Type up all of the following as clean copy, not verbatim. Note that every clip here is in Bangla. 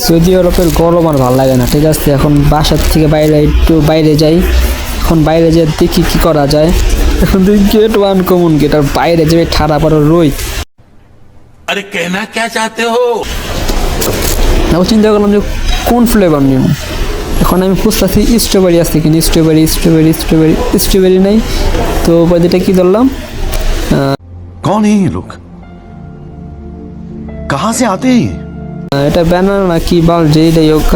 সৌদি আরবের গরম আর ভালো লাগে না, ঠিক আছে। এখন বাসার থেকে একটু বাইরে যাই, এখন বাইরে যেয়ে দেখি কী করা যায়। এখন দেখি গেট ওয়ান কমন গেট, আর বাইরে যাবে ঠাড়া পাড়ো রই। अरे कहना क्या चाहते हो? তারপর চিন্তা করলাম যে কোন ফ্লেভার নিব। এখন আমি খুঁজতেছি স্ট্রবেরি আসছে কিনা, স্ট্রবেরি নেই। তো বাদিটা কি ধরলাম, कौन है ये लोग, कहाँ से आते हैं? এটা ব্যানানা না কি বল যে এটাই হোক।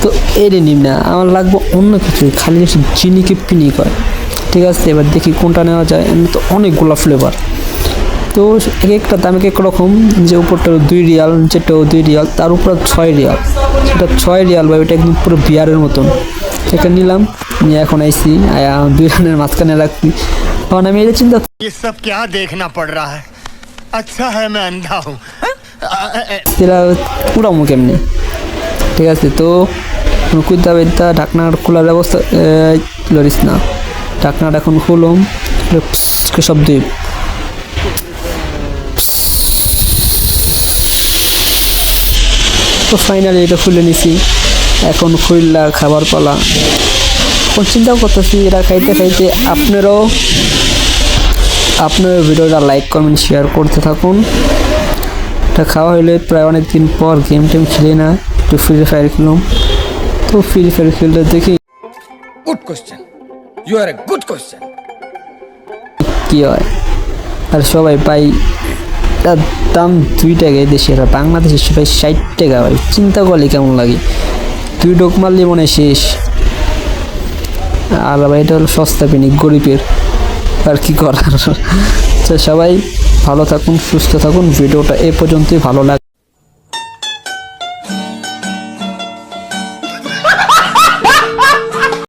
তো এরে নিম না, আমার লাগবে অন্য কিছু, খালি চিনি পিনি করে, ঠিক আছে। এবার দেখি কোনটা নেওয়া যায়। এমনি তো অনেকগুলো ফ্লেভার, তো এক একটা দাম এক এক রকম। যে উপরটা 2 রিয়াল, নিচেরটাও 2 রিয়াল, তার উপর 6 রিয়াল। সেটা 6 রিয়াল বা ওইটা একদম পুরো বিয়ারের মতন। এটা নিলাম, নিয়ে এখন আইসি 2 রানের মাঝখানে রাখছি। তখন আমি এটা চিন্তা, ये सब क्या देखना पड़ रहा है? अच्छा है मैं अंधा हूँ। এরা উড়ামো কেমনি, ঠিক আছে। তো কুইতা বেদা ঢাকনার খোলার ব্যবস্থা লরিস না, ঢাকনাটা এখন খুলুম, শব্দ তো ফাইনালি এটা খুলে নিছি। এখন খুললা খাবার পালা। এখন চিন্তাও করতেছি এরা খাইতে খাইতে আপনার ভিডিওটা লাইক কমেন্ট শেয়ার করতে থাকুন। এটা খাওয়া হইলে প্রায় অনেক দিন পর গেম টেম খেলি না, একটু ফ্রি ফায়ার খেলাম। তো ফ্রি ফায়ার খেলতে দেখি Good question. You are a good question. কী হয়। আর সবাই পাই তার দাম 2 টাকায়, দেশের বাংলাদেশে সবাই 60 টাকা ভাই। চিন্তা করলে কেমন লাগে, 2 ডোক মারলে মনে শেষ। আর ভাই এটা হলো সস্তা পেনি গরিবের, আর কি করার। তো সবাই ভালো থাকুন, সুস্থ থাকুন। ভিডিওটা এ পর্যন্তই, ভালো লাগে।